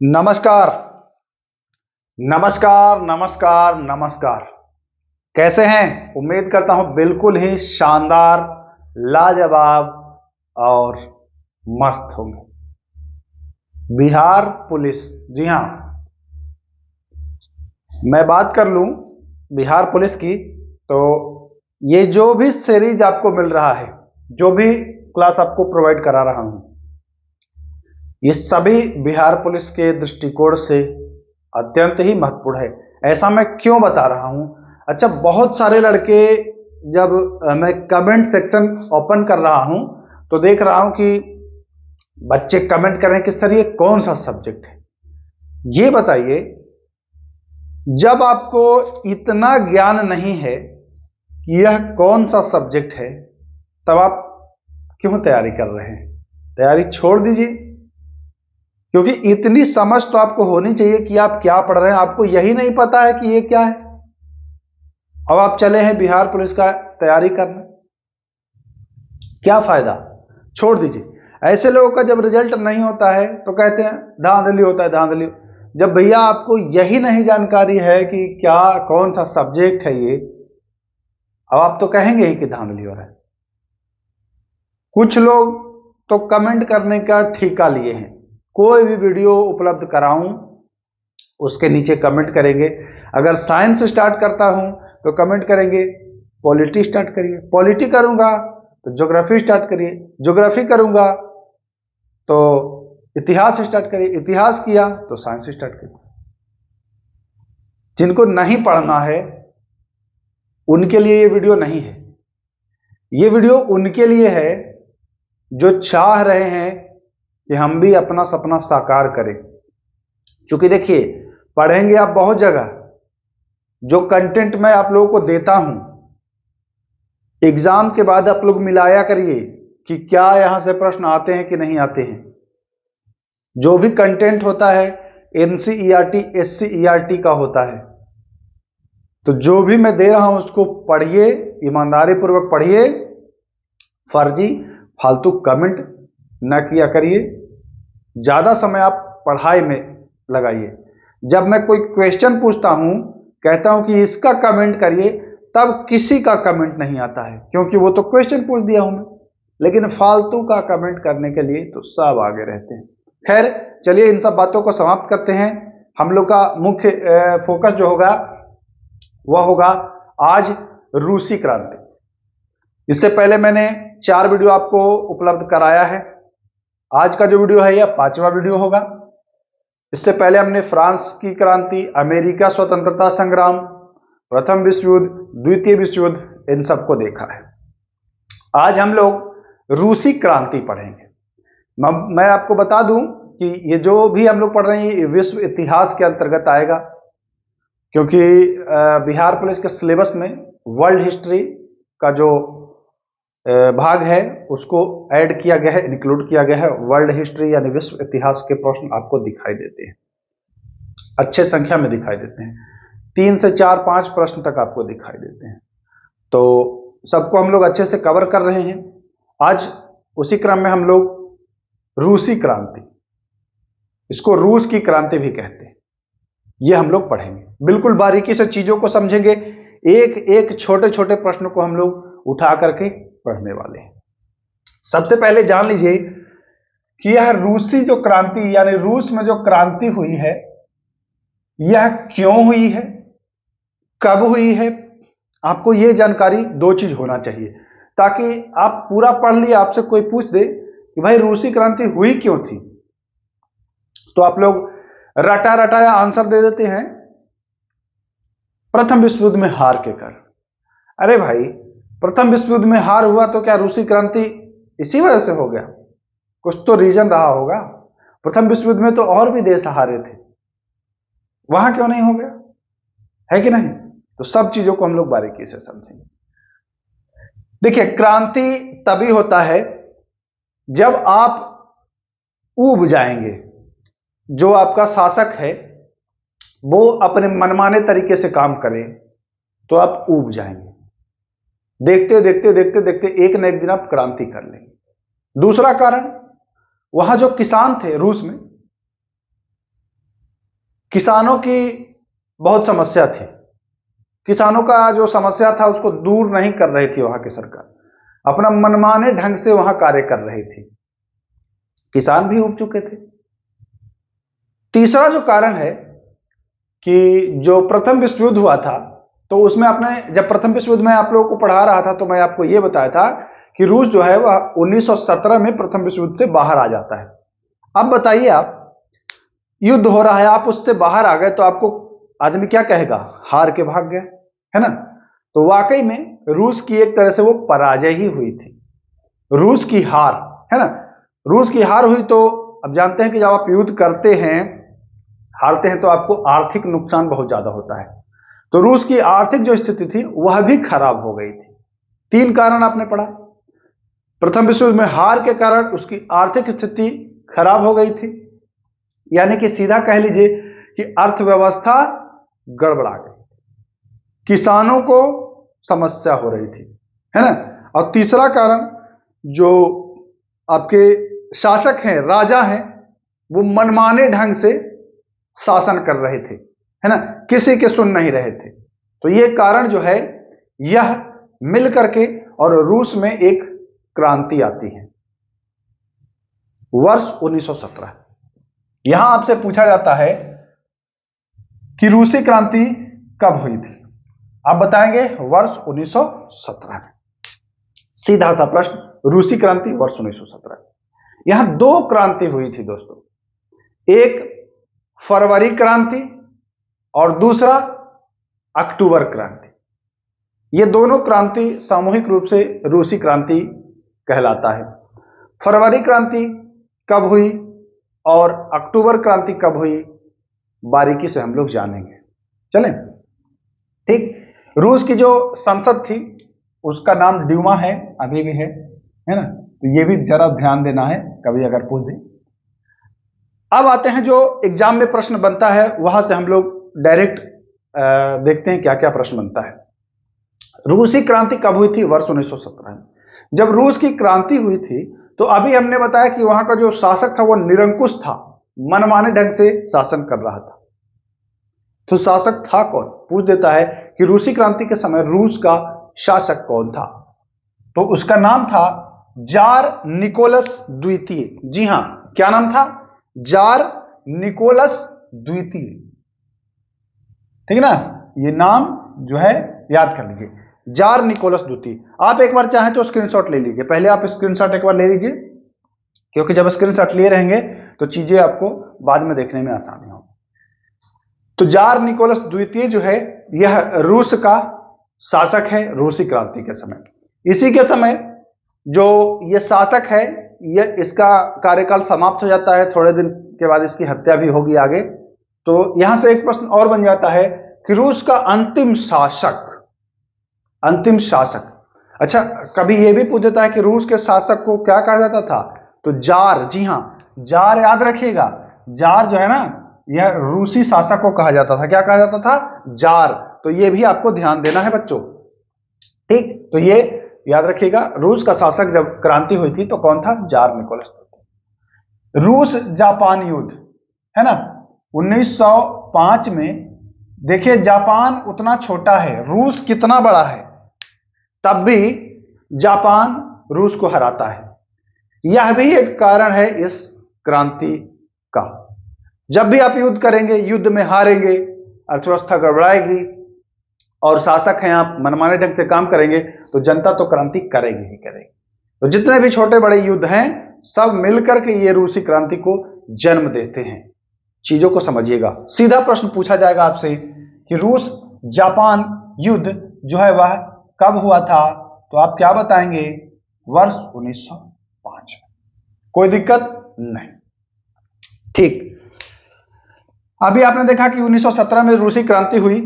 नमस्कार नमस्कार नमस्कार नमस्कार। कैसे हैं? उम्मीद करता हूं बिल्कुल ही शानदार, लाजवाब और मस्त होंगे। बिहार पुलिस, जी हां, मैं बात कर लूं बिहार पुलिस की तो ये जो भी सीरीज आपको मिल रहा है, जो भी क्लास आपको प्रोवाइड करा रहा हूं, ये सभी बिहार पुलिस के दृष्टिकोण से अत्यंत ही महत्वपूर्ण है। ऐसा मैं क्यों बता रहा हूं? अच्छा, बहुत सारे लड़के, जब मैं कमेंट सेक्शन ओपन कर रहा हूं तो देख रहा हूं कि बच्चे कमेंट कर रहे हैं कि सर ये कौन सा सब्जेक्ट है। ये बताइए, जब आपको इतना ज्ञान नहीं है कि यह कौन सा सब्जेक्ट है, तब आप क्यों तैयारी कर रहे हैं? तैयारी छोड़ दीजिए, क्योंकि इतनी समझ तो आपको होनी चाहिए कि आप क्या पढ़ रहे हैं। आपको यही नहीं पता है कि ये क्या है, अब आप चले हैं बिहार पुलिस का तैयारी करने, क्या फायदा? छोड़ दीजिए। ऐसे लोगों का जब रिजल्ट नहीं होता है तो कहते हैं धांधली होता है, धांधली। जब भैया आपको यही नहीं जानकारी है कि क्या कौन सा सब्जेक्ट है ये, अब आप तो कहेंगे ही कि धांधली हो रहा है। कुछ लोग तो कमेंट करने का ठेका लिए हैं, कोई भी वीडियो उपलब्ध कराऊं उसके नीचे कमेंट करेंगे। अगर साइंस स्टार्ट करता हूं तो कमेंट करेंगे पॉलिटी स्टार्ट करिए, पॉलिटी करूंगा तो ज्योग्राफी स्टार्ट करिए, ज्योग्राफी करूंगा तो इतिहास स्टार्ट करिए, इतिहास किया तो साइंस स्टार्ट करिए। जिनको नहीं पढ़ना है उनके लिए ये वीडियो नहीं है। ये वीडियो उनके लिए है जो चाह रहे हैं कि हम भी अपना सपना साकार करें। क्योंकि देखिए, पढ़ेंगे आप बहुत जगह, जो कंटेंट मैं आप लोगों को देता हूं, एग्जाम के बाद आप लोग मिलाया करिए कि क्या यहां से प्रश्न आते हैं कि नहीं आते हैं। जो भी कंटेंट होता है एनसीईआरटी एससीईआरटी का होता है, तो जो भी मैं दे रहा हूं उसको पढ़िए, ईमानदारी पूर्वक पढ़िए, फर्जी फालतू कमेंट न किया करिए। ज्यादा समय आप पढ़ाई में लगाइए। जब मैं कोई क्वेश्चन पूछता हूं, कहता हूं कि इसका कमेंट करिए, तब किसी का कमेंट नहीं आता है, क्योंकि वो तो क्वेश्चन पूछ दिया हूं मैं। लेकिन फालतू का कमेंट करने के लिए तो सब आगे रहते हैं। खैर, चलिए इन सब बातों को समाप्त करते हैं। हम लोग का मुख्य फोकस जो होगा वह होगा आज रूसी क्रांति। इससे पहले मैंने 4 वीडियो आपको उपलब्ध कराया है। आज का जो वीडियो है यह 5वां वीडियो होगा। इससे पहले हमने फ्रांस की क्रांति, अमेरिका स्वतंत्रता संग्राम, प्रथम विश्व युद्ध, द्वितीय विश्व युद्ध, इन सबको देखा है। आज हम लोग रूसी क्रांति पढ़ेंगे। मैं आपको बता दूं कि ये जो भी हम लोग पढ़ रहे हैं ये विश्व इतिहास के अंतर्गत आएगा, क्योंकि बिहार पुलिस के सिलेबस में वर्ल्ड हिस्ट्री का जो भाग है उसको ऐड किया गया है, इंक्लूड किया गया है। वर्ल्ड हिस्ट्री यानी विश्व इतिहास के प्रश्न आपको दिखाई देते हैं, अच्छे संख्या में दिखाई देते हैं। 3 से 4 5 प्रश्न तक आपको दिखाई देते हैं, तो सबको हम लोग अच्छे से कवर कर रहे हैं। आज उसी क्रम में हम लोग रूसी क्रांति, इसको रूस की क्रांति भी कहते हैं, ये हम लोग पढ़ेंगे। बिल्कुल बारीकी से चीजों को समझेंगे। एक एक छोटे छोटे प्रश्न को हम लोग उठा करके पढ़ने वाले हैं। सबसे पहले जान लीजिए कि यह रूसी जो क्रांति यानी रूस में जो क्रांति हुई है, यह क्यों हुई है, कब हुई है। आपको यह जानकारी 2 चीज होना चाहिए, ताकि आप पूरा पढ़ लिए, आपसे कोई पूछ दे कि भाई रूसी क्रांति हुई क्यों थी, तो आप लोग रटा रटाया आंसर दे देते हैं प्रथम विश्व युद्ध में हार के कारण। अरे भाई, प्रथम विश्व युद्ध में हार हुआ तो क्या रूसी क्रांति इसी वजह से हो गया? कुछ तो रीजन रहा होगा। प्रथम विश्व युद्ध में तो और भी देश हारे थे, वहां क्यों नहीं हो गया? है कि नहीं? तो सब चीजों को हम लोग बारीकी से समझेंगे। देखिए, क्रांति तभी होता है जब आप ऊब जाएंगे। जो आपका शासक है वो अपने मनमाने तरीके से काम करे तो आप ऊब जाएंगे। देखते देखते देखते देखते एक न एक दिन आप क्रांति कर लेंगे। दूसरा कारण, वहां जो किसान थे रूस में, किसानों की बहुत समस्या थी, किसानों का जो समस्या था उसको दूर नहीं कर रही थी वहां की सरकार, अपना मनमाने ढंग से वहां कार्य कर रही थी, किसान भी उब चुके थे। तीसरा जो कारण है कि जो प्रथम विश्व युद्ध हुआ था, तो उसमें आपने जब प्रथम विश्व युद्ध में आप लोगों को पढ़ा रहा था तो मैं आपको यह बताया था कि रूस जो है वह 1917 में प्रथम विश्व युद्ध से बाहर आ जाता है। अब बताइए, आप युद्ध हो रहा है, आप उससे बाहर आ गए तो आपको आदमी क्या कहेगा? हार के भाग गए, है ना। तो वाकई में रूस की एक तरह से वो पराजय ही हुई थी, रूस की हार, है ना। रूस की हार हुई तो अब जानते हैं कि जब आप युद्ध करते हैं, हारते हैं, तो आपको आर्थिक नुकसान बहुत ज्यादा होता है। तो रूस की आर्थिक जो स्थिति थी वह भी खराब हो गई थी। 3 कारण आपने पढ़ा। प्रथम विश्व युद्ध में हार के कारण उसकी आर्थिक स्थिति खराब हो गई थी, यानी कि सीधा कह लीजिए कि अर्थव्यवस्था गड़बड़ा गई, किसानों को समस्या हो रही थी, है ना। और तीसरा कारण, जो आपके शासक हैं, राजा हैं, वो मनमाने ढंग से शासन कर रहे थे, है ना, किसी के सुन नहीं रहे थे। तो ये कारण जो है यह मिल करके और रूस में एक क्रांति आती है वर्ष 1917। यहां आपसे पूछा जाता है कि रूसी क्रांति कब हुई थी? आप बताएंगे वर्ष 1917 में। सीधा सा प्रश्न, रूसी क्रांति वर्ष 1917। यहां 2 क्रांति हुई थी दोस्तों, एक फरवरी क्रांति और दूसरा अक्टूबर क्रांति। ये दोनों क्रांति सामूहिक रूप से रूसी क्रांति कहलाता है। फरवरी क्रांति कब हुई और अक्टूबर क्रांति कब हुई, बारीकी से हम लोग जानेंगे, चलें। ठीक, रूस की जो संसद थी उसका नाम ड्यूमा है, अभी भी है ना। तो ये भी जरा ध्यान देना है, कभी अगर पूछ दे। अब आते हैं जो एग्जाम में प्रश्न बनता है, वहां से हम लोग डायरेक्ट देखते हैं क्या क्या प्रश्न बनता है। रूसी क्रांति कब हुई थी? वर्ष 1917 में। जब रूस की क्रांति हुई थी तो अभी हमने बताया कि वहां का जो शासक था वो निरंकुश था, मनमाने ढंग से शासन कर रहा था। तो शासक था कौन? पूछ देता है कि रूसी क्रांति के समय रूस का शासक कौन था? तो उसका नाम था जार निकोलस द्वितीय। जी हां, क्या नाम था? जार निकोलस द्वितीय। ठीक है ना, ये नाम जो है याद कर लीजिए, जार निकोलस द्वितीय। आप एक बार चाहें तो स्क्रीनशॉट ले लीजिए, पहले आप स्क्रीनशॉट एक बार ले लीजिए, क्योंकि जब स्क्रीनशॉट लिए रहेंगे तो चीजें आपको बाद में देखने में आसानी होगी। तो जार निकोलस द्वितीय जो है यह रूस का शासक है रूसी क्रांति के समय। इसी के समय जो यह शासक है, यह इसका कार्यकाल समाप्त हो जाता है, थोड़े दिन के बाद इसकी हत्या भी होगी आगे। तो यहां से एक प्रश्न और बन जाता है कि रूस का अंतिम शासक, अंतिम शासक, अच्छा कभी यह भी पूछ देता है कि रूस के शासक को क्या कहा जाता था? तो जार। जी हां, जार याद रखिएगा, जार जो है ना, यह रूसी शासक को कहा जाता था। क्या कहा जाता था? जार। तो यह भी आपको ध्यान देना है बच्चों, ठीक। तो ये याद रखिएगा, रूस का शासक जब क्रांति हुई थी तो कौन था? Jar Nicholas. रूस जापान युद्ध, है ना, 1905 में। देखिए जापान उतना छोटा है, रूस कितना बड़ा है, तब भी जापान रूस को हराता है। यह भी एक कारण है इस क्रांति का। जब भी आप युद्ध करेंगे, युद्ध में हारेंगे, अर्थव्यवस्था गड़बड़ाएगी और शासक हैं आप मनमाने ढंग से काम करेंगे, तो जनता तो क्रांति करेगी ही करेगी। तो जितने भी छोटे बड़े युद्ध हैं सब मिलकर के ये रूसी क्रांति को जन्म देते हैं। चीजों को समझिएगा। सीधा प्रश्न पूछा जाएगा आपसे कि रूस जापान युद्ध जो है वह कब हुआ था, तो आप क्या बताएंगे? वर्ष 1905 में। कोई दिक्कत नहीं, ठीक। अभी आपने देखा कि 1917 में रूसी क्रांति हुई,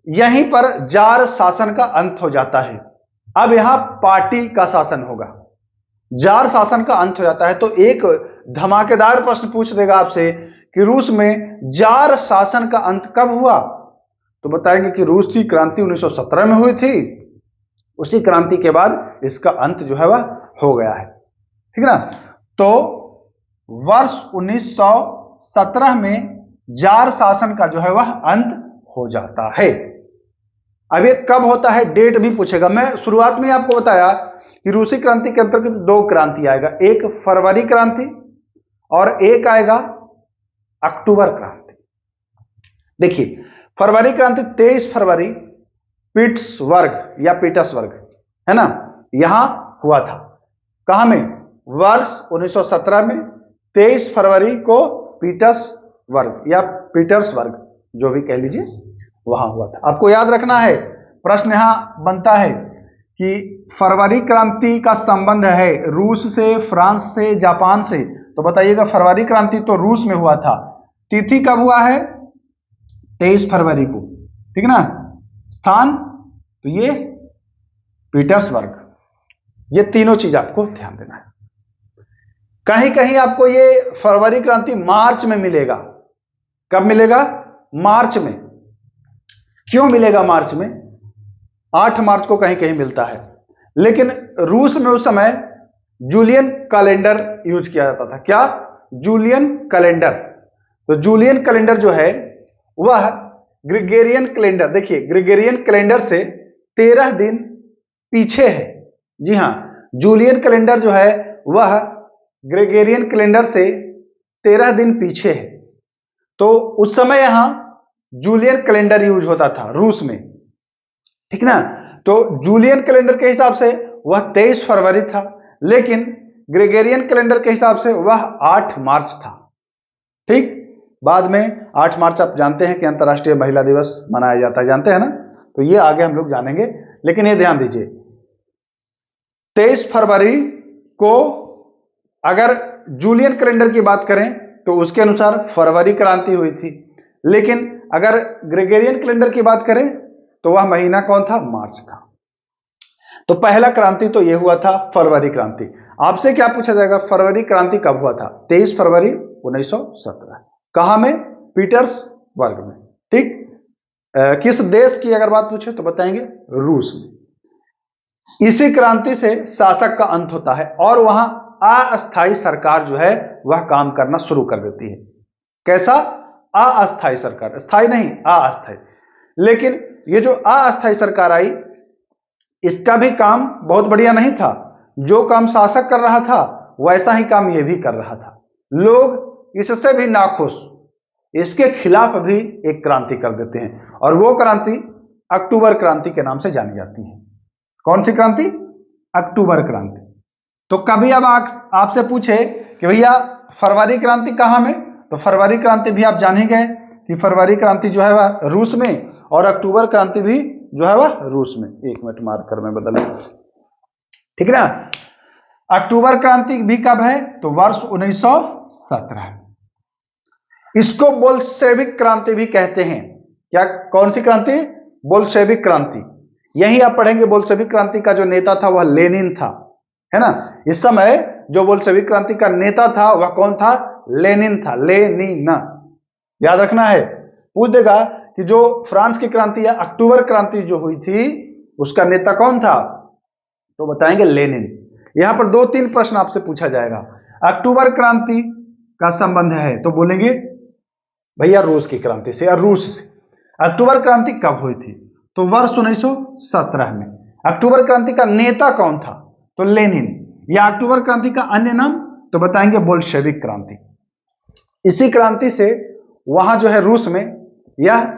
यहीं पर जार शासन का अंत हो जाता है। अब यहां पार्टी का शासन होगा, जार शासन का अंत हो जाता है। तो एक धमाकेदार प्रश्न पूछ देगा आपसे कि रूस में जार शासन का अंत कब हुआ, तो बताएंगे कि रूसी क्रांति 1917 में हुई थी, उसी क्रांति के बाद इसका अंत जो है वह हो गया है, ठीक है ना। तो वर्ष 1917 में जार शासन का जो है वह अंत हो जाता है। अब ये कब होता है, डेट भी पूछेगा। मैं शुरुआत में आपको बताया कि रूसी क्रांति के अंतर्गत दो क्रांति आएगा, एक फरवरी क्रांति और एक आएगा अक्टूबर क्रांति। देखिए फरवरी क्रांति 23 फरवरी पिट्सबर्ग या पीटर्सबर्ग है ना, यहां हुआ था। कहां में, वर्ष 1917 में 23 फरवरी को पीटर्सबर्ग या पीटर्सबर्ग जो भी कह लीजिए वहां हुआ था। आपको याद रखना है, प्रश्न यहां बनता है कि फरवरी क्रांति का संबंध है रूस से, फ्रांस से, जापान से। तो बताइएगा फरवरी क्रांति तो रूस में हुआ था, तिथि कब हुआ है, 23 फरवरी को, ठीक ना। स्थान तो ये पीटर्सबर्ग। ये तीनों चीज आपको ध्यान देना है। कहीं कहीं आपको ये फरवरी क्रांति मार्च में मिलेगा। कब मिलेगा, मार्च में। क्यों मिलेगा मार्च में, 8 मार्च को कहीं कहीं मिलता है। लेकिन रूस में उस समय जूलियन कैलेंडर यूज किया जाता था। क्या, जूलियन कैलेंडर। तो जूलियन कैलेंडर जो है वह ग्रेगोरियन कैलेंडर, देखिए ग्रेगोरियन कैलेंडर से 13 दिन पीछे है। जी हां, जूलियन कैलेंडर जो है वह ग्रेगोरियन कैलेंडर से 13 दिन पीछे है। तो उस समय यहां जूलियन कैलेंडर यूज होता था रूस में, ठीक ना। तो जूलियन कैलेंडर के हिसाब से वह 23 फरवरी था, लेकिन ग्रेगोरियन कैलेंडर के हिसाब से वह 8 मार्च था। ठीक, बाद में 8 मार्च आप जानते हैं कि अंतर्राष्ट्रीय महिला दिवस मनाया जाता है, जानते हैं ना। तो ये आगे हम लोग जानेंगे, लेकिन ये ध्यान दीजिए 23 फरवरी को अगर जूलियन कैलेंडर की बात करें तो उसके अनुसार फरवरी क्रांति हुई थी, लेकिन अगर ग्रेगोरियन कैलेंडर की बात करें तो वह महीना कौन था, मार्च था। तो पहला क्रांति तो यह हुआ था फरवरी क्रांति। आपसे क्या पूछा जाएगा, फरवरी क्रांति कब हुआ था, 23 फरवरी 1917। कहां में, पीटर्सबर्ग में। ठीक, किस देश की अगर बात पूछे तो बताएंगे रूस में। इसी क्रांति से शासक का अंत होता है और वहां अस्थायी सरकार जो है वह काम करना शुरू कर देती है। कैसा, अस्थायी सरकार, स्थायी नहीं, अस्थायी। लेकिन ये जो अस्थायी सरकार आई इसका भी काम बहुत बढ़िया नहीं था। जो काम शासक कर रहा था वैसा ही काम ये भी कर रहा था। लोग इससे भी नाखुश, इसके खिलाफ भी एक क्रांति कर देते हैं और वो क्रांति अक्टूबर क्रांति के नाम से जानी जाती है। कौन सी क्रांति, अक्टूबर क्रांति। तो कभी अब आपसे पूछे कि भैया फरवरी क्रांति कहां में, तो फरवरी क्रांति भी आप जान ही गए कि फरवरी क्रांति जो है वह रूस में और अक्टूबर क्रांति भी जो है वह रूस में। 1 मिनट मार्कर में बदले, ठीक ना। अक्टूबर क्रांति भी कब है, तो वर्ष 1917। इसको बोल्शेविक क्रांति भी कहते हैं। क्या, कौन सी क्रांति, बोल्शेविक क्रांति। यही आप पढ़ेंगे, बोल्शेविक क्रांति का जो नेता था वह लेनिन था, है ना। इस समय जो बोल्शेविक क्रांति का नेता था वह कौन था, लेनिन था, लेनिन। याद रखना है, पूछ देगा कि जो फ्रांस की क्रांति या अक्टूबर क्रांति जो हुई थी उसका नेता कौन था, तो बताएंगे लेनिन। यहां पर 2-3 प्रश्न आपसे पूछा जाएगा। अक्टूबर क्रांति का संबंध है तो बोलेंगे भैया रूस की क्रांति से या रूस से। अक्टूबर क्रांति कब हुई थी, तो वर्ष 1917 में। अक्टूबर क्रांति का नेता कौन था, तो लेनिन। या अक्टूबर क्रांति का अन्य नाम, तो बताएंगे बोल्शेविक क्रांति। इसी क्रांति से वहां जो है रूस में यह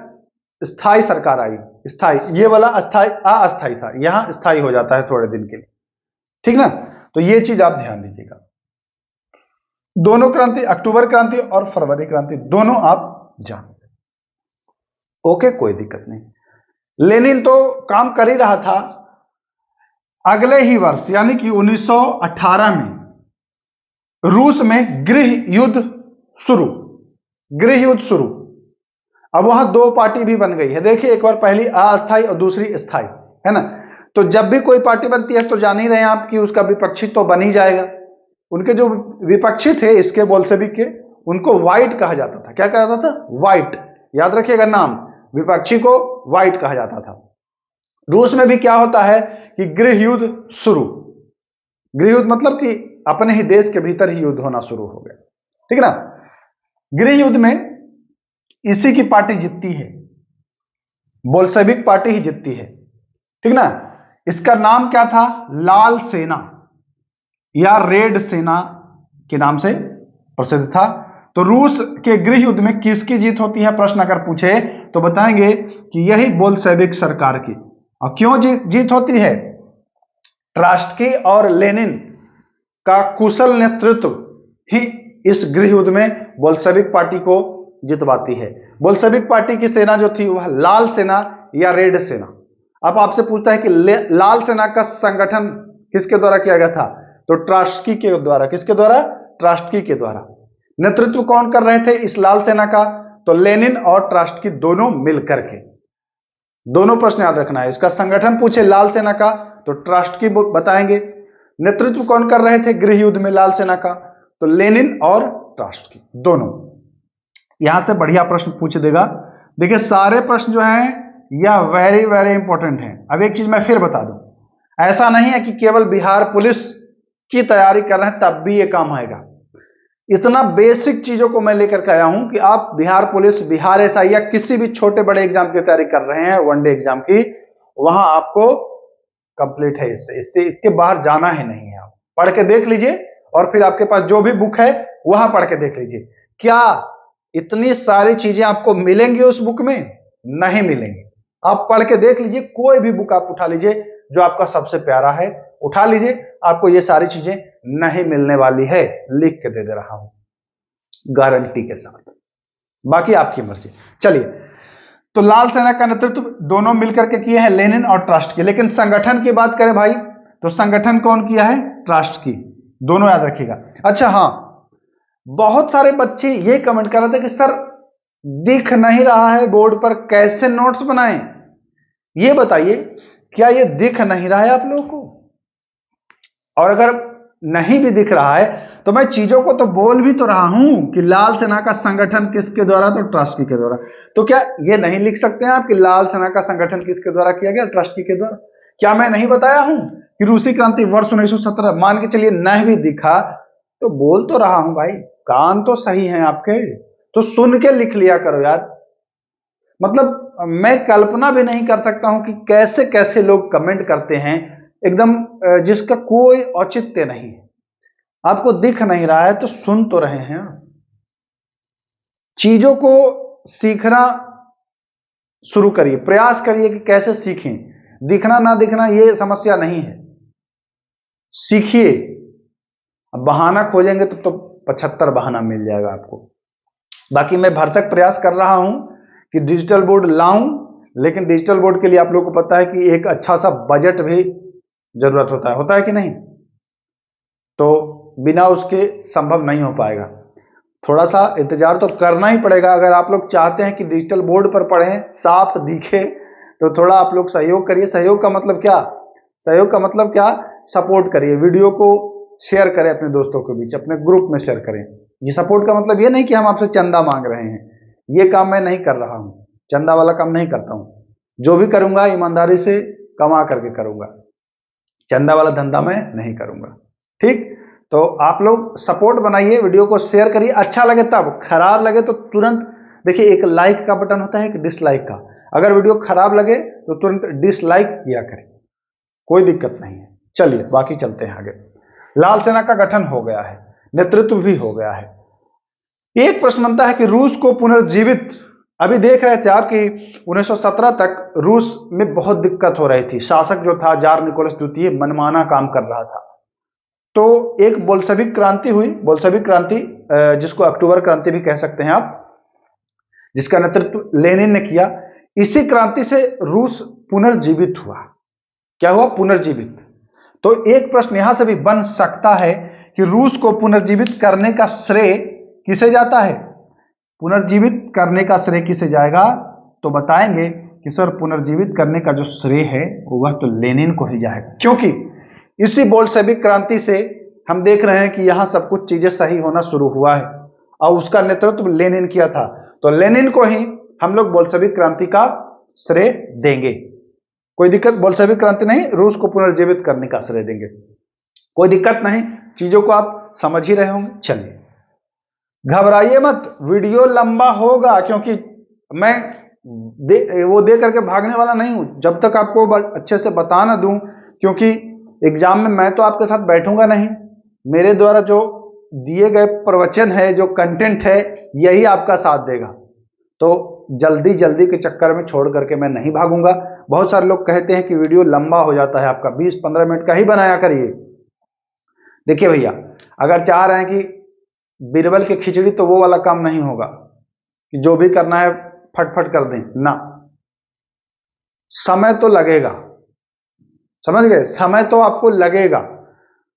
स्थायी सरकार आई। स्थायी, ये वाला अस्थायी, अस्थायी था, यहां स्थायी हो जाता है थोड़े दिन के लिए, ठीक ना। तो ये चीज आप ध्यान दीजिएगा। दोनों क्रांति, अक्टूबर क्रांति और फरवरी क्रांति, दोनों आप जानते, ओके, कोई दिक्कत नहीं। लेनिन तो काम कर ही रहा था। अगले ही वर्ष यानी कि 1918 में रूस में गृह युद्ध शुरू। गृह युद्ध शुरू। अब वहां 2 पार्टी भी बन गई है। देखिए एक बार, पहली अस्थायी और दूसरी स्थायी, है ना। तो जब भी कोई पार्टी बनती है तो जान ही रहे हैं आप कि उसका विपक्षी तो बन ही जाएगा। उनके जो विपक्षी थे इसके, बोल्शेविक के, उनको व्हाइट कहा जाता था। क्या कहा जाता था, व्हाइट। याद रखिएगा नाम, विपक्षी को व्हाइट कहा जाता था। रूस में भी क्या होता है कि गृह युद्ध शुरू। गृह युद्ध मतलब कि अपने ही देश के भीतर ही युद्ध होना शुरू हो गया, ठीक ना। गृह युद्ध में इसी की पार्टी जीतती है, बोल्शेविक पार्टी ही जीतती है, ठीक ना। इसका नाम क्या था? लाल सेना या रेड सेना के नाम से प्रसिद्ध था। तो रूस के गृह युद्ध में किसकी जीत होती है, प्रश्न अगर पूछे तो बताएंगे कि यही बोल्शेविक सरकार की। और क्यों जीत होती है? ट्रास्टकी और लेनिन का कुशल नेतृत्व ही इस गृह युद्ध में बोल्शेविक पार्टी को जितवाती है। बोल्शेविक पार्टी की सेना जो थी वह लाल सेना या रेड सेना। अब आपसे पूछता है कि लाल सेना का संगठन किसके द्वारा किया गया था? तो ट्रास्टकी के द्वारा। किसके द्वारा? ट्रास्टकी के द्वारा। नेतृत्व कौन कर रहे थे इस लाल सेना का? तो लेनिन और ट्रास्टकी दोनों मिलकर के। दोनों प्रश्न याद रखना है। इसका संगठन पूछे लाल सेना का तो ट्रास्टकी बताएंगे। नेतृत्व कौन कर रहे थे गृह युद्ध में लाल सेना का? तो लेनिन और ट्रास्टकी दोनों। यहां से बढ़िया प्रश्न पूछ देगा। देखिए सारे प्रश्न जो हैं यह वेरी वेरी इंपॉर्टेंट है। अब एक चीज मैं फिर बता दूं, ऐसा नहीं है कि केवल बिहार पुलिस की तैयारी कर रहे हैं तब भी ये काम आएगा। इतना बेसिक चीजों को मैं लेकर के आया हूं कि आप बिहार पुलिस, बिहार एसआई या किसी भी छोटे बड़े एग्जाम की तैयारी कर रहे हैं, वनडे एग्जाम की, वहां आपको कंप्लीट है। इसके बाहर जाना ही नहीं है। आप पढ़ के देख लीजिए और फिर आपके पास जो भी बुक है वहां पढ़ के देख लीजिए। क्या इतनी सारी चीजें आपको मिलेंगी उस बुक में? नहीं मिलेंगी। आप पढ़ के देख लीजिए, कोई भी बुक आप उठा लीजिए जो आपका सबसे प्यारा है, उठा लीजिए, आपको ये सारी चीजें नहीं मिलने वाली है। लिख के दे रहा हूं गारंटी के साथ, बाकी आपकी मर्जी। चलिए, तो लाल सेना का नेतृत्व दोनों मिलकर के किए हैं, लेनिन और ट्रास्टकी। लेकिन संगठन की बात करें भाई तो संगठन कौन किया है? ट्रास्टकी। दोनों याद रखिएगा। अच्छा हाँ, बहुत सारे बच्चे ये कमेंट कर रहे थे कि सर दिख नहीं रहा है बोर्ड पर, कैसे नोट्स बनाएं? ये बताइए, क्या ये दिख नहीं रहा है आप लोगों को? और अगर नहीं भी दिख रहा है तो मैं चीजों को तो बोल भी तो रहा हूं कि लाल सेना का संगठन किसके द्वारा? तो ट्रास्टकी के द्वारा। तो क्या ये नहीं लिख सकते हैं आप कि लाल सेना का संगठन किसके द्वारा किया गया? ट्रास्टकी के द्वारा। क्या मैं नहीं बताया हूं कि रूसी क्रांति वर्ष 1917? मान के चलिए नहीं भी दिखा तो बोल तो रहा हूं भाई, कान तो सही है आपके, तो सुन के लिख लिया करो यार। मतलब मैं कल्पना भी नहीं कर सकता हूं कि कैसे कैसे लोग कमेंट करते हैं एकदम जिसका कोई औचित्य नहीं है। आपको दिख नहीं रहा है तो सुन तो रहे हैं। चीजों को सीखना शुरू करिए, प्रयास करिए कि कैसे सीखें। दिखना ना दिखना ये समस्या नहीं है, सीखिए। अब बहाना खोजेंगे तो 75 बहाना मिल जाएगा आपको। बाकी मैं भरसक प्रयास कर रहा हूं कि डिजिटल बोर्ड लाऊं, लेकिन डिजिटल बोर्ड के लिए आप लोगों को पता है कि एक अच्छा सा बजट भी जरूरत होता है कि नहीं? तो बिना उसके संभव नहीं हो पाएगा। थोड़ा सा इंतजार तो करना ही पड़ेगा। अगर आप लोग चाहते हैं कि डिजिटल बोर्ड पर पढ़ें, साफ दिखे, तो थोड़ा आप लोग सहयोग करिए। सहयोग का मतलब क्या? सहयोग का मतलब क्या? सपोर्ट करिए, वीडियो को शेयर करें अपने दोस्तों के बीच, अपने ग्रुप में शेयर करें। ये सपोर्ट का मतलब ये नहीं कि हम आपसे चंदा मांग रहे हैं, ये काम मैं नहीं कर रहा हूं, चंदा वाला काम नहीं करता हूं। जो भी करूंगा ईमानदारी से कमा करके करूंगा, चंदा वाला धंधा मैं नहीं करूंगा। ठीक, तो आप लोग सपोर्ट बनाइए, वीडियो को शेयर करिए। अच्छा लगे तब, खराब लगे तो तुरंत देखिए एक लाइक का बटन होता है, एक डिसलाइक का। अगर वीडियो खराब लगे तो तुरंत डिसलाइक किया करें, कोई दिक्कत नहीं है। चलिए बाकी चलते हैं आगे। लाल सेना का गठन हो गया है, नेतृत्व भी हो गया है। एक प्रश्न बनता है कि रूस को पुनर्जीवित, अभी देख रहे थे आप कि 1917 तक रूस में बहुत दिक्कत हो रही थी। शासक जो था जार निकोलस द्वितीय मनमाना काम कर रहा था। तो एक बोल्शेविक क्रांति हुई, बोल्शेविक क्रांति जिसको अक्टूबर क्रांति भी कह सकते हैं आप, जिसका नेतृत्व लेनिन ने किया। इसी क्रांति से रूस पुनर्जीवित हुआ। क्या हुआ? पुनर्जीवित। तो एक प्रश्न यहां से भी बन सकता है कि रूस को पुनर्जीवित करने का श्रेय किसे जाता है? पुनर्जीवित करने का श्रेय किसे जाएगा? तो बताएंगे कि सर पुनर्जीवित करने का जो श्रेय है वह तो लेनिन को ही जाएगा, क्योंकि इसी बोल्शेविक क्रांति से हम देख रहे हैं कि यहां सब कुछ चीजें सही होना शुरू हुआ है और उसका नेतृत्व लेनिन किया था। तो लेनिन को ही हम लोग बोल्शेविक क्रांति का श्रेय देंगे। कोई दिक्कत? बोल्शेविक क्रांति नहीं, रूस को पुनर्जीवित करने का श्रेय देंगे, कोई दिक्कत नहीं। चीजों को आप समझ ही रहे होंगे। चलिए घबराइए मत, वीडियो लंबा होगा क्योंकि मैं वो दे करके भागने वाला नहीं हूं जब तक आपको अच्छे से बता ना दूं, क्योंकि एग्जाम में मैं तो आपके साथ बैठूंगा नहीं। मेरे द्वारा जो दिए गए प्रवचन है, जो कंटेंट है, यही आपका साथ देगा। तो जल्दी जल्दी के चक्कर में छोड़ करके मैं नहीं भागूंगा। बहुत सारे लोग कहते हैं कि वीडियो लंबा हो जाता है आपका, 20-15 मिनट का ही बनाया करिए। देखिए भैया, अगर चाह रहे हैं कि बीरबल की खिचड़ी, तो वो वाला काम नहीं होगा कि जो भी करना है फटफट कर दें ना। समय तो लगेगा, समझ गए? समय तो आपको लगेगा।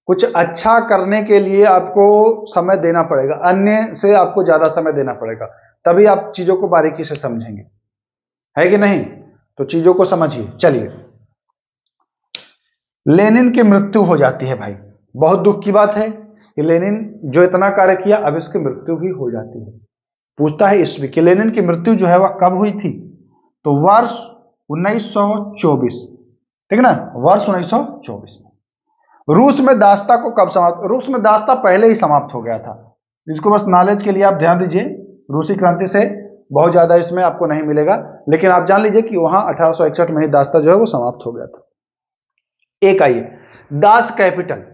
कुछ अच्छा करने के लिए आपको समय देना पड़ेगा, अन्य से आपको ज्यादा समय देना पड़ेगा, तभी आप चीजों को बारीकी से समझेंगे, है कि नहीं? तो चीजों को समझिए। चलिए, लेनिन की मृत्यु हो जाती है भाई। बहुत दुख की बात है कि लेनिन जो इतना कार्य किया, अब इसकी मृत्यु भी हो जाती है। पूछता है ईस्वी कि लेनिन की मृत्यु जो है वह कब हुई थी? तो वर्ष 1924, ठीक है ना, वर्ष 1924 में। रूस में दास्ता को कब समाप्त? रूस में दास्ता पहले ही समाप्त हो गया था। इसको बस नॉलेज के लिए आप ध्यान दीजिए। रूसी क्रांति से बहुत ज्यादा इसमें आपको नहीं मिलेगा, लेकिन आप जान लीजिए कि वहां 1861 में ही दास्ता जो है वो समाप्त हो गया था। एक आइए, दास कैपिटल।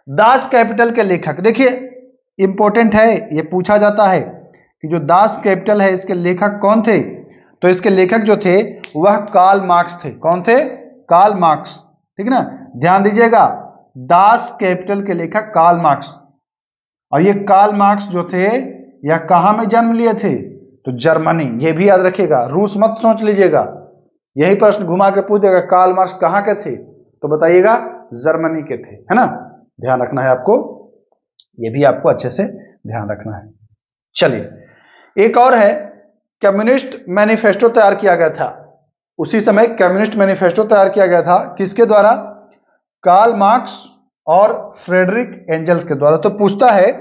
दास कैपिटल के लेखक देखिए, इंपॉर्टेंट है, ये पूछा जाता है कि जो दास कैपिटल है इसके लेखक कौन थे? तो इसके लेखक जो थे वह कार्ल मार्क्स थे। कौन थे? कार्ल मार्क्स, ठीक है ना, ध्यान दीजिएगा। दास कैपिटल के लेखक कार्ल मार्क्स। और ये कार्ल मार्क्स जो थे यह कहां में जन्म लिए थे? तो जर्मनी। ये भी याद रखिएगा, रूस मत सोच लीजिएगा। यही प्रश्न घुमा के पूछ देगा कार्ल मार्क्स कहां के थे, तो बताइएगा जर्मनी के थे, है ना। ध्यान रखना है आपको, ये भी आपको अच्छे से ध्यान रखना है। चलिए, एक और है, कम्युनिस्ट मैनिफेस्टो तैयार किया गया था। उसी समय कम्युनिस्ट मैनिफेस्टो तैयार किया गया था, किसके द्वारा? कार्ल मार्क्स और फ्रेडरिक एंजल्स के द्वारा। तो पूछता है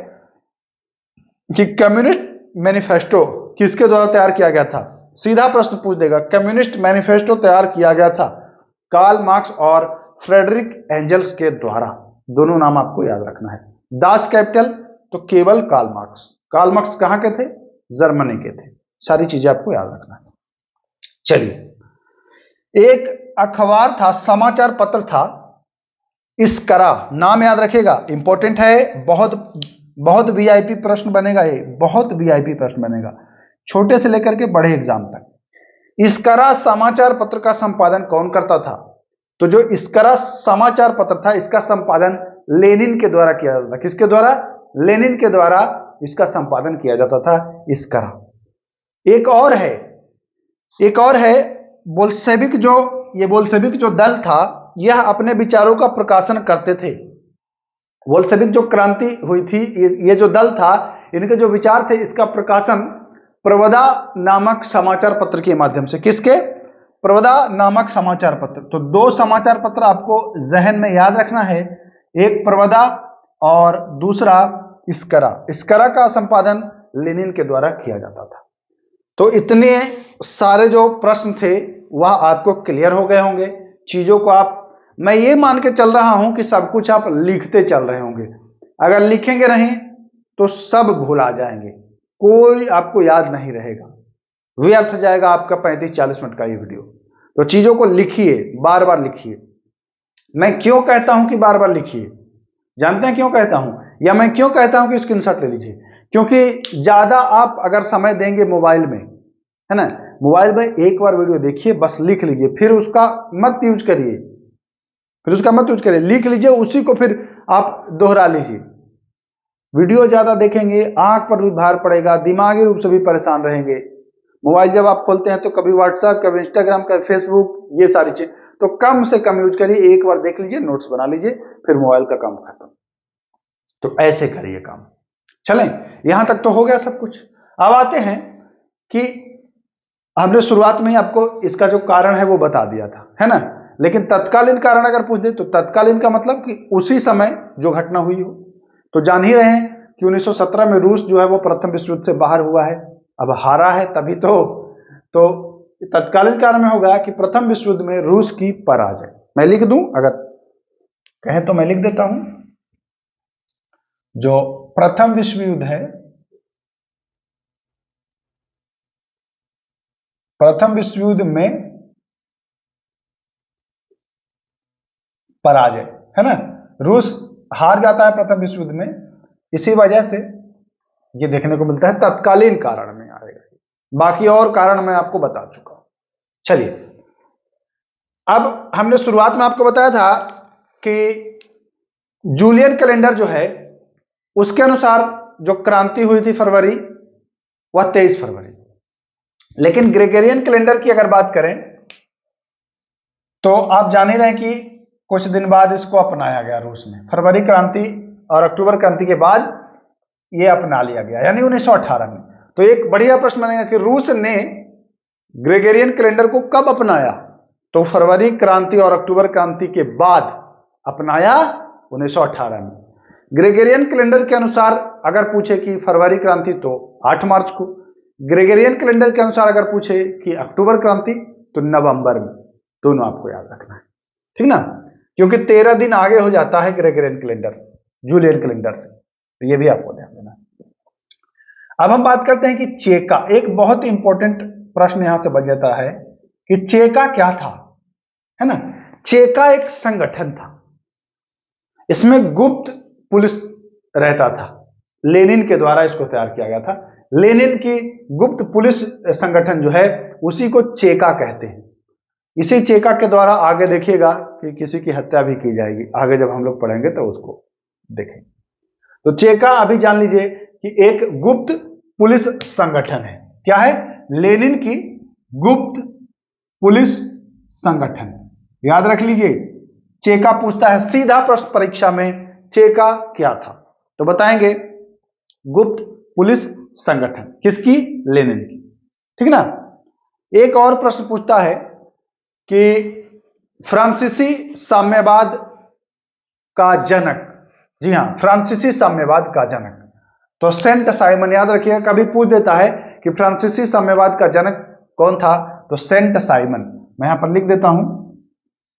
कि कम्युनिस्ट मैनिफेस्टो किसके द्वारा तैयार किया गया था? सीधा प्रश्न पूछ देगा, कम्युनिस्ट मैनिफेस्टो तैयार किया गया था कार्ल मार्क्स और फ्रेडरिक एंजल्स के द्वारा। दोनों नाम आपको याद रखना है। दास कैपिटल तो केवल कार्ल मार्क्स। कार्ल मार्क्स कहां के थे? जर्मनी के थे। सारी चीजें आपको याद रखना है। चलिए, एक अखबार था, समाचार पत्र था, इसकरा, नाम याद रखिएगा, इंपॉर्टेंट है। बहुत बहुत वीआईपी प्रश्न बनेगा, ये बहुत वीआईपी प्रश्न बनेगा, छोटे से लेकर के बड़े एग्जाम तक। इसकरा समाचार पत्र का संपादन कौन करता था? तो जो इसकरा समाचार पत्र था, इसका संपादन लेनिन के द्वारा किया जाता था। किसके द्वारा? लेनिन के द्वारा इसका संपादन किया जाता था, इसकरा। एक और है बोल्शेविक। जो ये बोल्शेविक जो दल था, यह अपने विचारों का प्रकाशन करते थे। बोल्शेविक जो क्रांति हुई थी, ये जो दल था, इनके जो विचार थे, इसका प्रकाशन प्रवदा नामक समाचार पत्र के माध्यम से। किसके? प्रवदा नामक समाचार पत्र। तो दो समाचार पत्र आपको जहन में याद रखना है, एक प्रवदा और दूसरा इसकरा। इसकरा का संपादन लेनिन के द्वारा किया जाता था। तो इतने सारे जो प्रश्न थे वह आपको क्लियर हो गए होंगे। चीजों को आप, मैं ये मान के चल रहा हूं कि सब कुछ आप लिखते चल रहे होंगे। अगर लिखेंगे नहीं तो सब भुला जाएंगे, कोई आपको याद नहीं रहेगा, व्यर्थ जाएगा आपका 35-40 मिनट का ये वीडियो। तो चीजों को लिखिए, बार बार लिखिए। मैं क्यों कहता हूं कि बार बार लिखिए? जानते हैं क्यों कहता हूं, या मैं क्यों कहता हूं कि स्क्रीनशॉट ले लीजिए? क्योंकि ज्यादा आप अगर समय देंगे मोबाइल में, है ना, मोबाइल में एक बार वीडियो देखिए, बस लिख लीजिए, फिर उसका मत यूज करिए, लिख लीजिए, उसी को फिर आप दोहरा लीजिए। वीडियो ज्यादा देखेंगे, आंख पर भी भार पड़ेगा, दिमागी रूप से भी परेशान रहेंगे। मोबाइल जब आप खोलते हैं तो कभी व्हाट्सएप, कभी इंस्टाग्राम, कभी फेसबुक, ये सारी चीज, तो कम से कम यूज करिए। एक बार देख लीजिए, नोट्स बना लीजिए, फिर मोबाइल का काम खत्म। तो ऐसे करिए काम। चलें, यहां तक तो हो गया सब कुछ। अब आते हैं कि हमने शुरुआत में ही आपको इसका जो कारण है वो बता दिया था, है ना, लेकिन तत्कालीन कारण अगर पूछ दे तो तत्कालीन का मतलब कि उसी समय जो घटना हुई हो। तो जान ही रहे हैं कि 1917 में रूस जो है वो प्रथम विश्व युद्ध से बाहर हुआ है, अब हारा है तभी तो तत्कालीन कारण में होगा कि प्रथम विश्व युद्ध में रूस की पराजय। मैं लिख दूं, अगर कहें तो मैं लिख देता हूं, जो प्रथम विश्व युद्ध है प्रथम विश्व युद्ध में पराजय, है ना, रूस हार जाता है प्रथम विश्व युद्ध में, इसी वजह से ये देखने को मिलता है। तत्कालीन कारण में आएगा, बाकी और कारण मैं आपको बता चुका हूं। चलिए, अब हमने शुरुआत में आपको बताया था कि जूलियन कैलेंडर जो है उसके अनुसार जो क्रांति हुई थी फरवरी, वह 23 फरवरी। लेकिन ग्रेगोरियन कैलेंडर की अगर बात करें तो आप जान ही रहे हैं कि कुछ दिन बाद इसको अपनाया गया रूस में। फरवरी क्रांति और अक्टूबर क्रांति के बाद यह अपना लिया गया, यानी 1918 में। तो एक बढ़िया प्रश्न बनेगा कि रूस ने ग्रेगोरियन कैलेंडर को कब अपनाया? तो फरवरी क्रांति और अक्टूबर क्रांति के बाद अपनाया 1918 में। ग्रेगोरियन कैलेंडर के अनुसार अगर पूछे कि फरवरी क्रांति तो 8 मार्च को, ग्रेगोरियन कैलेंडर के अनुसार अगर पूछे कि अक्टूबर क्रांति तो नवंबर में। दोनों आपको याद रखना है, ठीक ना, क्योंकि 13 दिन आगे हो जाता है ग्रेगोरियन कैलेंडर जूलियन कैलेंडर से, तो ये भी आपको ध्यान देना। अब हम बात करते हैं कि चेका, एक बहुत इंपॉर्टेंट प्रश्न यहां से बन जाता है कि चेका क्या था, है ना। चेका एक संगठन था, इसमें गुप्त पुलिस रहता था, लेनिन के द्वारा इसको तैयार किया गया था। लेनिन की गुप्त पुलिस संगठन जो है उसी को चेका कहते हैं। इसी चेका के द्वारा आगे देखिएगा कि किसी की हत्या भी की जाएगी, आगे जब हम लोग पढ़ेंगे तो उसको देखेंगे। तो चेका अभी जान लीजिए कि एक गुप्त पुलिस संगठन है। क्या है? लेनिन की गुप्त पुलिस संगठन, याद रख लीजिए। चेका पूछता है सीधा प्रश्न परीक्षा में, चेका क्या था? तो बताएंगे गुप्त पुलिस संगठन, किसकी? लेनिन की, ठीक ना। एक और प्रश्न पूछता है कि फ्रांसीसी साम्यवाद का जनक, जी हां, फ्रांसीसी साम्यवाद का जनक, तो सेंट साइमन, याद रखिएगा, कभी पूछ देता है कि फ्रांसीसी साम्यवाद का जनक कौन था, तो सेंट साइमन। मैं यहां पर लिख देता हूं,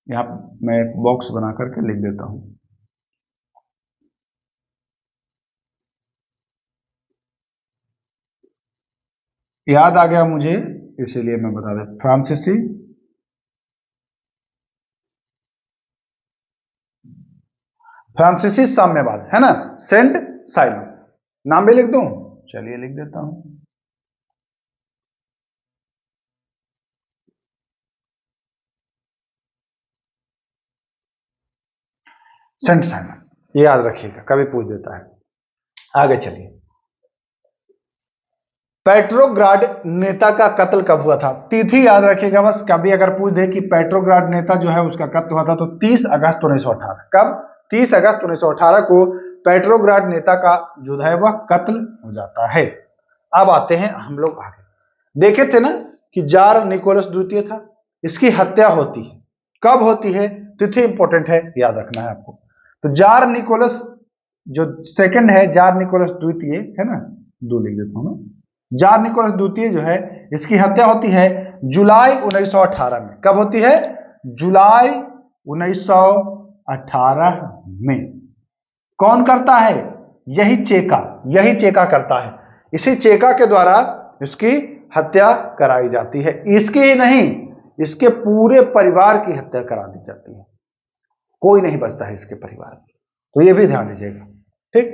यहां मैं बॉक्स बना करके लिख देता हूं। याद आ गया मुझे, इसीलिए मैं बता दें, फ्रांसीसी साम्यवाद, है ना, सेंट साइमन। नाम भी लिख दूं? चलिए लिख देता हूं। सेंट साइमन, ये याद रखिएगा, कभी पूछ देता है। आगे चलिए, पेट्रोग्राड नेता का कत्ल कब हुआ था? तिथि याद रखिएगा बस, कभी अगर पूछ दे कि पेट्रोग्राड नेता जो है उसका कत्ल हुआ था तो 30 अगस्त 1918। कब? 30 अगस्त 1918 को पेट्रोग्राड नेता का जो है वह कत्ल हो जाता है। अब आते हैं हम लोग आगे, देखे थे ना कि जार निकोलस द्वितीय था, इसकी हत्या होती है, कब होती है? तिथि इंपॉर्टेंट है, याद रखना है आपको। तो जार निकोलस जो सेकंड है, जार निकोलस द्वितीय, है ना, दो लिख देता हूं मैं। जार निकोलस द्वितीय जो है इसकी हत्या होती है जुलाई 1918 में। कब होती है? जुलाई 1918 में। कौन करता है? यही चेका करता है। इसी चेका के द्वारा इसकी हत्या कराई जाती है। इसकी ही नहीं, इसके पूरे परिवार की हत्या करा दी जाती है, कोई नहीं बचता है इसके परिवार में, तो यह भी ध्यान दीजिएगा, ठीक।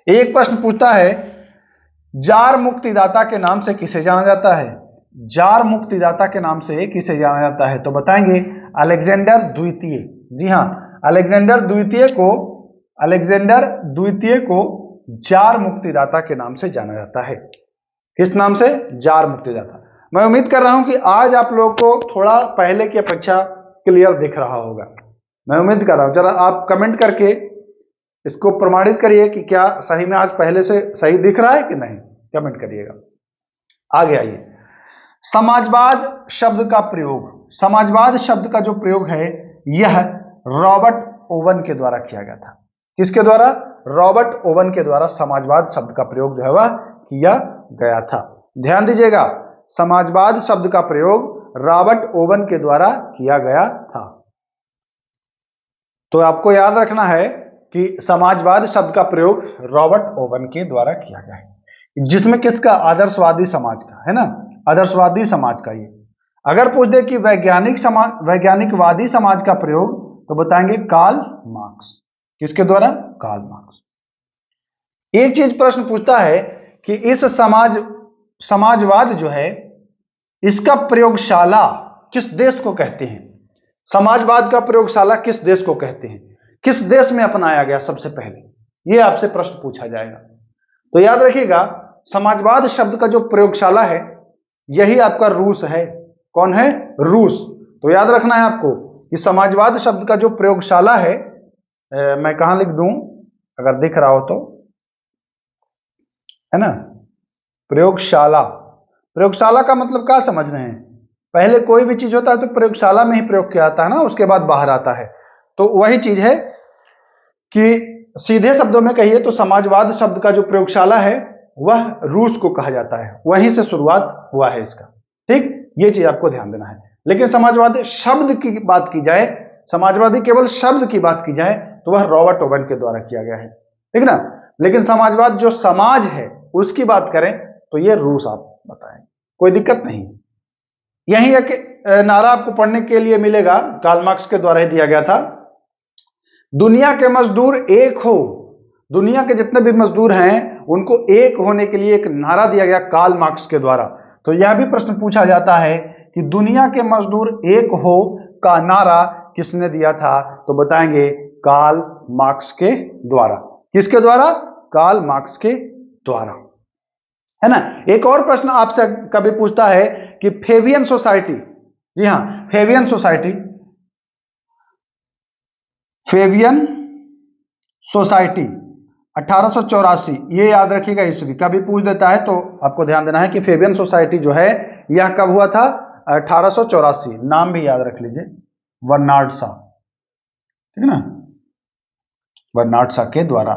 एक प्रश्न पूछता है, जार मुक्तिदाता के नाम से किसे जाना जाता है? जार मुक्तिदाता के नाम से किसे जाना जाता है? तो बताएंगे अलेक्जेंडर द्वितीय। जी हां, अलेक्जेंडर द्वितीय को जार मुक्तिदाता के नाम से जाना जाता है। किस नाम से? जार मुक्तिदाता। मैं उम्मीद कर रहा हूं कि आज आप लोगों को थोड़ा पहले की अपेक्षा क्लियर दिख रहा होगा, मैं उम्मीद कर रहा हूं। जरा आप कमेंट करके इसको प्रमाणित करिए कि क्या सही में आज पहले से सही दिख रहा है कि नहीं, कमेंट करिएगा। आगे आइए, समाजवाद शब्द का प्रयोग, समाजवाद शब्द का जो प्रयोग है यह रॉबर्ट ओवन के द्वारा किया गया था। किसके द्वारा? रॉबर्ट ओवन के द्वारा समाजवाद शब्द का प्रयोग जो है वह किया गया था। ध्यान दीजिएगा, समाजवाद शब्द का प्रयोग रॉबर्ट ओवन के द्वारा किया गया था। तो आपको याद रखना है कि समाजवाद शब्द का प्रयोग रॉबर्ट ओवन के द्वारा किया गया है, जिसमें किसका? आदर्शवादी समाज का, है ना, आदर्शवादी समाज का। ये अगर पूछ दे कि वैज्ञानिकवादी समाज का प्रयोग, तो बताएंगे कार्ल मार्क्स। किसके द्वारा? Karl Marx. एक चीज प्रश्न पूछता है कि इस समाजवाद जो है, इसका प्रयोगशाला किस देश को कहते हैं? समाजवाद का प्रयोगशाला किस देश को कहते हैं? किस देश में अपनाया गया सबसे पहले? यह आपसे प्रश्न पूछा जाएगा। तो याद रखिएगा, समाजवाद शब्द का जो प्रयोगशाला है, यही आपका रूस है। कौन है? रूस। तो याद रखना है आपको कि समाजवाद शब्द का जो प्रयोगशाला है, मैं कहां लिख दूं अगर दिख रहा हो तो, है ना, प्रयोगशाला। प्रयोगशाला का मतलब क्या समझ रहे हैं? पहले कोई भी चीज होता है तो प्रयोगशाला में ही प्रयोग किया जाता है ना, उसके बाद बाहर आता है। तो वही चीज है कि सीधे शब्दों में कहिए तो समाजवाद शब्द का जो प्रयोगशाला है वह रूस को कहा जाता है, वहीं से शुरुआत हुआ है इसका। ठीक, ये चीज आपको ध्यान देना है। लेकिन समाजवादी शब्द की बात की जाए, समाजवादी केवल शब्द की बात की जाए तो वह रॉबर्ट ओवन के द्वारा किया गया है, ठीक ना। लेकिन समाजवाद जो समाज है उसकी बात करें तो यह रूस आप बताएं, कोई दिक्कत नहीं। यही एक नारा आपको पढ़ने के लिए मिलेगा, कार्ल मार्क्स के द्वारा ही दिया गया था, दुनिया के मजदूर एक हो। दुनिया के जितने भी मजदूर हैं उनको एक होने के लिए एक नारा दिया गया कार्ल मार्क्स के द्वारा। तो यह भी प्रश्न पूछा जाता है कि दुनिया के मजदूर एक हो का नारा किसने दिया था? तो बताएंगे कार्ल मार्क्स के द्वारा। किसके द्वारा? कार्ल मार्क्स के द्वारा, है ना। एक और प्रश्न आपसे कभी पूछता है कि फेबियन सोसाइटी, जी हां, फेबियन सोसाइटी, फेबियन सोसाइटी 1884, ये याद रखिएगा ईस्वी। कभी पूछ देता है तो आपको ध्यान देना है कि फेबियन सोसाइटी जो है यह कब हुआ था? 1884। नाम भी याद रख लीजिए, बर्नार्ड शॉ, ठीक है ना। बर्नार्ड शॉ के द्वारा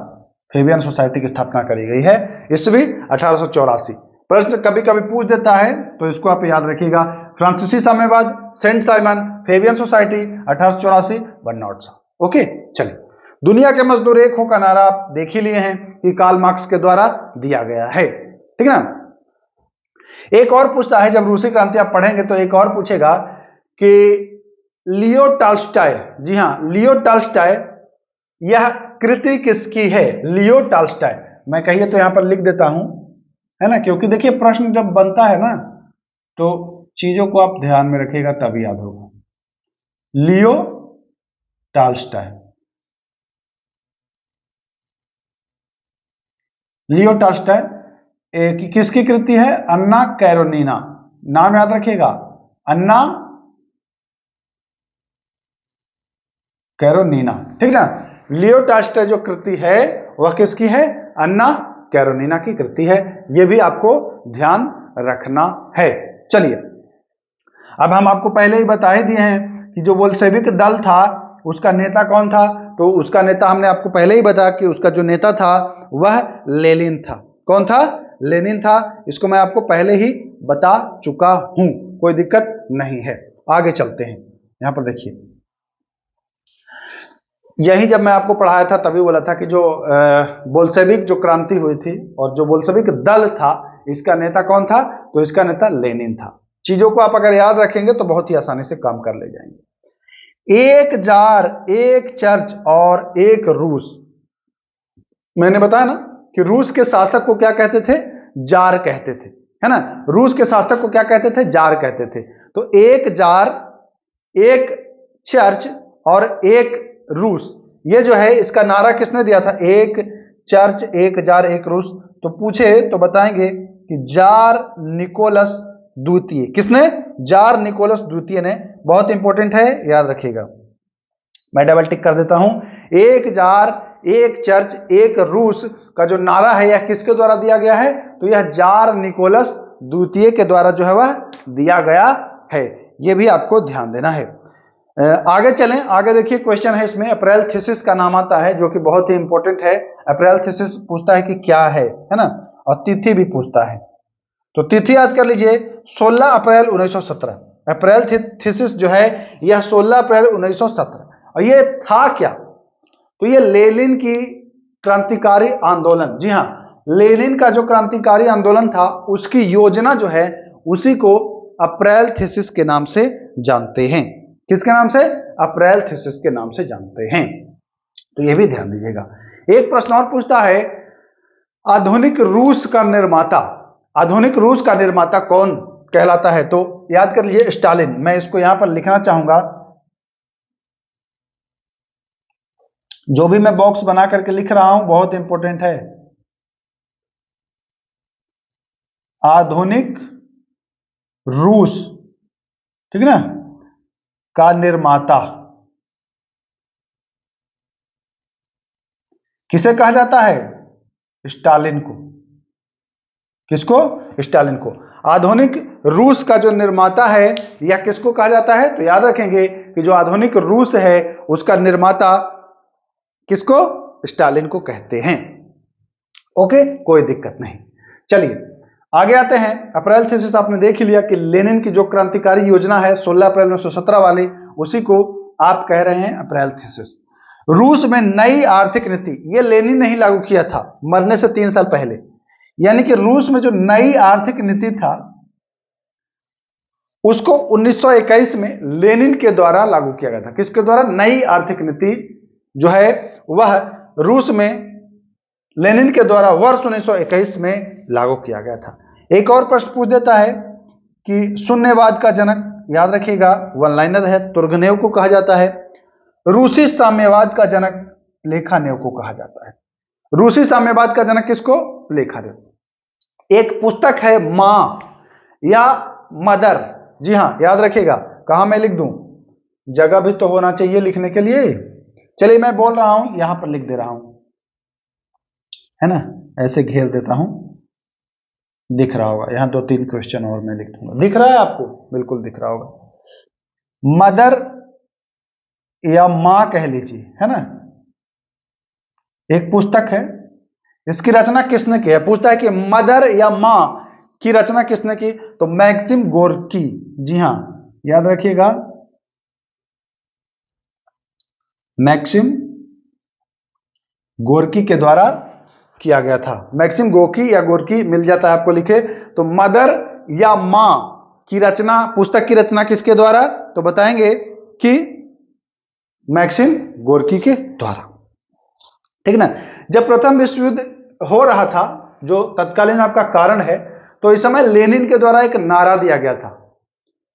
फेबियन सोसाइटी की स्थापना करी गई है, ईस्वी 1884। प्रश्न कभी कभी पूछ देता है तो इसको आप याद रखिएगा, फ्रांसीसी साम्यवाद, Saint Simon, Fabian Society, 1884, Bernard Shaw. Okay, चलिए। दुनिया के मजदूर एक हो का नारा आप देख ही लिए हैं कि कार्ल मार्क्स के द्वारा दिया गया है, ठीक है ना। एक और पूछता है, जब रूसी क्रांति आप पढ़ेंगे तो एक और पूछेगा कि लियो टॉल्स्टॉय, जी हां, लियो टॉल्स्टॉय, यह कृति किसकी है? Leo Tolstoy. मैं कहिए तो यहां पर लिख देता हूं, है ना, क्योंकि देखिए प्रश्न जब बनता है ना तो चीजों को आप ध्यान में रखिएगा तभी याद होगा। लियो टॉल्स्टॉय, लियो टॉल्स्टॉय किसकी कृति है? अन्ना कैरोनीना। नाम याद रखिएगा, अन्ना कैरोनीना, ठीक ना। लियो टॉल्स्टॉय जो कृति है वह किसकी है? अन्ना कैरोनीना की कृति है। यह भी आपको ध्यान रखना है। चलिए, अब हम आपको पहले ही बता ही दिए हैं कि जो बोल्शेविक दल था उसका नेता कौन था। तो उसका नेता हमने आपको पहले ही बताया कि उसका जो नेता था वह लेनिन था। कौन था? लेनिन था। इसको मैं आपको पहले ही बता चुका हूं, कोई दिक्कत नहीं है। आगे चलते हैं, यहां पर देखिए, यही जब मैं आपको पढ़ाया था तभी बोला था कि जो बोल्शेविक जो क्रांति हुई थी और जो बोल्शेविक दल था, इसका नेता कौन था? तो इसका नेता लेनिन था। चीजों को आप अगर याद रखेंगे तो बहुत ही आसानी से काम कर ले जाएंगे। एक जार, एक चर्च और एक रूस। मैंने बताया ना कि रूस के शासक को क्या कहते थे? जार कहते थे, है ना। रूस के शासक को क्या कहते थे? जार कहते थे। तो एक जार, एक चर्च और एक रूस, ये जो है इसका नारा किसने दिया था? एक चर्च, एक जार, एक रूस। तो पूछे तो बताएंगे कि जार निकोलस द्वितीय। किसने? जार निकोलस द्वितीय ने। बहुत इंपॉर्टेंट है, याद रखिएगा। मैं डबल टिक कर देता हूं। एक जार, एक चर्च, एक रूस का जो नारा है यह किसके द्वारा दिया गया है? तो यह जार निकोलस द्वितीय के द्वारा जो है वह दिया गया है। यह भी आपको ध्यान देना है। आगे चलें, आगे देखिए क्वेश्चन है इसमें, अप्रैल थीसिस का नाम आता है जो कि बहुत ही इंपॉर्टेंट है। अप्रैल थीसिस पूछता है कि क्या है ना, और तिथि भी पूछता है। तो तिथि याद कर लीजिए, 16 अप्रैल 1917। अप्रैल थीसिस जो है यह 16 अप्रैल 1917। और ये था क्या? तो ये लेनिन की क्रांतिकारी आंदोलन, जी हां, लेनिन का जो क्रांतिकारी आंदोलन था उसकी योजना जो है उसी को अप्रैल थीसिस के नाम से जानते हैं। किसके नाम से? अप्रैल थीसिस के नाम से जानते हैं। तो यह भी ध्यान दीजिएगा। एक प्रश्न और पूछता है, आधुनिक रूस का निर्माता, आधुनिक रूस का निर्माता कौन कहलाता है? तो याद कर लीजिए, स्टालिन। मैं इसको यहां पर लिखना चाहूंगा, जो भी मैं बॉक्स बना करके लिख रहा हूं बहुत इंपॉर्टेंट है। आधुनिक रूस, ठीक है ना, का निर्माता किसे कहा जाता है? स्टालिन को। किसको? स्टालिन को। आधुनिक रूस का जो निर्माता है यह किसको कहा जाता है? तो याद रखेंगे कि जो आधुनिक रूस है उसका निर्माता किसको? स्टालिन को कहते हैं। ओके, कोई दिक्कत नहीं। चलिए आगे आते हैं। अप्रैल थीसिस आपने देख ही लिया कि लेनिन की जो क्रांतिकारी योजना है 16 अप्रैल 1917 वाली, उसी को आप कह रहे हैं अप्रैल थीसिस। रूस में नई आर्थिक नीति, ये लेनिन ने ही लागू किया था मरने से 3 साल पहले। यानी कि रूस में जो नई आर्थिक नीति था उसको 1921 में लेनिन के द्वारा लागू किया गया था। किसके द्वारा? नई आर्थिक नीति जो है वह रूस में लेनिन के द्वारा वर्ष 1921 में लागू किया गया था। एक और प्रश्न पूछ देता है कि शून्यवाद का जनक, याद रखिएगा वन लाइनर है, तुर्गनेव को कहा जाता है। रूसी साम्यवाद का जनक प्लेखानेव को कहा जाता है। रूसी साम्यवाद का जनक किसको? प्लेखानेव। एक पुस्तक है मां या मदर, जी हां याद रखिएगा। कहां मैं लिख दूं? जगह भी तो होना चाहिए लिखने के लिए। चलिए मैं बोल रहा हूं, यहां पर लिख दे रहा हूं, है ना, ऐसे घेर देता हूं, दिख रहा होगा। यहां 2-3 क्वेश्चन और मैं लिख दूंगा। दिख रहा है आपको? बिल्कुल दिख रहा होगा। मदर या मां कह लीजिए, है ना, एक पुस्तक है। इसकी रचना किसने की है? पूछता है कि मदर या मां की रचना किसने की? तो मैक्सिम गोर्की। जी हां याद रखिएगा, मैक्सिम गोर्की के द्वारा किया गया था। मैक्सिम गोर्की या गोर्की मिल जाता है आपको, लिखे तो मदर या मां की रचना, पुस्तक की रचना किसके द्वारा? तो बताएंगे कि मैक्सिम गोर्की के द्वारा, ठीक ना। जब प्रथम विश्व युद्ध हो रहा था, जो तत्कालीन आपका कारण है, तो इस समय लेनिन के द्वारा एक नारा दिया गया था,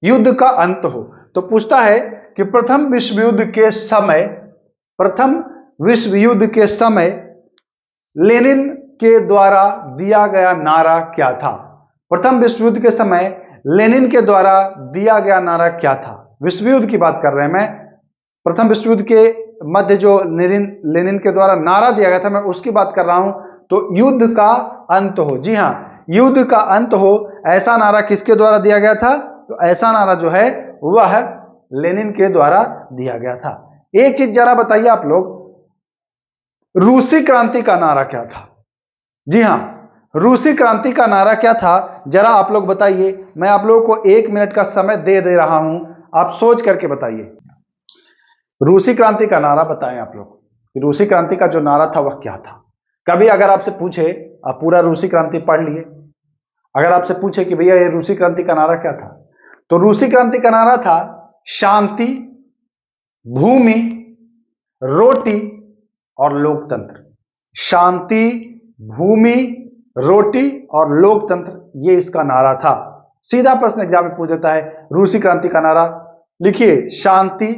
युद्ध का अंत हो। तो पूछता है कि प्रथम विश्व युद्ध के समय, प्रथम विश्व युद्ध के समय लेनिन के द्वारा दिया गया नारा क्या था? प्रथम विश्व युद्ध के समय लेनिन के द्वारा दिया गया नारा क्या था? विश्व युद्ध की बात कर रहे हैं, मैं प्रथम विश्व युद्ध के मध्य जो लेनिन के द्वारा नारा दिया गया था, मैं उसकी बात कर रहा हूं। तो युद्ध का अंत हो। जी हां, युद्ध का अंत हो, ऐसा नारा किसके द्वारा दिया गया था? तो ऐसा नारा जो है वह लेनिन के द्वारा दिया गया था। एक चीज जरा बताइए आप लोग, रूसी क्रांति का नारा क्या था? जी हां, रूसी क्रांति का नारा क्या था? जरा आप लोग बताइए। मैं आप लोगों को 1 मिनट का समय दे रहा हूं, आप सोच करके बताइए। रूसी क्रांति का नारा बताएं आप लोग। रूसी क्रांति का जो नारा था वह क्या था? कभी अगर आपसे पूछे, आप पूरा रूसी क्रांति पढ़ लिए, अगर आपसे पूछे कि भैया ये रूसी क्रांति का नारा क्या था, तो रूसी क्रांति का नारा था शांति, भूमि, रोटी और लोकतंत्र। शांति, भूमि, रोटी और लोकतंत्र, ये इसका नारा था। सीधा प्रश्न एग्जाम में पूछ देता है, रूसी क्रांति का नारा लिखिए, शांति,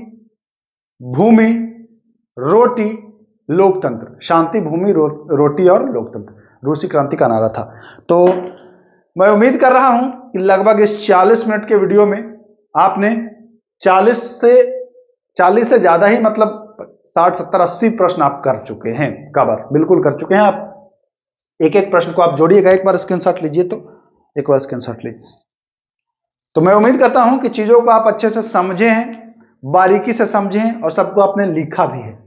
भूमि, रोटी, लोकतंत्र। शांति, भूमि, रोटी और लोकतंत्र, रूसी क्रांति का नारा था। तो मैं उम्मीद कर रहा हूं कि लगभग इस 40 मिनट के वीडियो में आपने 40 से ज्यादा ही, मतलब 60, 70, 80 प्रश्न आप कर चुके हैं, कवर बिल्कुल कर चुके हैं आप। एक एक प्रश्न को आप जोड़िएगा, एक बार स्क्रीनशॉट लीजिए, तो एक बार स्क्रीनशॉट लीजिए। तो मैं उम्मीद करता हूं कि चीजों को आप अच्छे से समझे हैं, बारीकी से समझे हैं और सबको आपने लिखा भी है।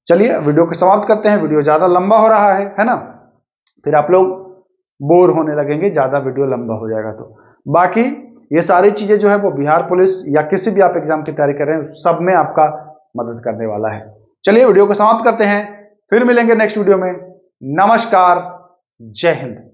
चलिए वीडियो को समाप्त करते हैं। वीडियो ज्यादा लंबा हो रहा है ना, फिर आप लोग बोर होने लगेंगे, ज्यादा वीडियो लंबा हो जाएगा। तो बाकी ये सारी चीजें जो है वो बिहार पुलिस या किसी भी आप एग्जाम की तैयारी कर रहे हैं, सब में आपका मदद करने वाला है। चलिए वीडियो को समाप्त करते हैं, फिर मिलेंगे नेक्स्ट वीडियो में। नमस्कार, जय हिंद।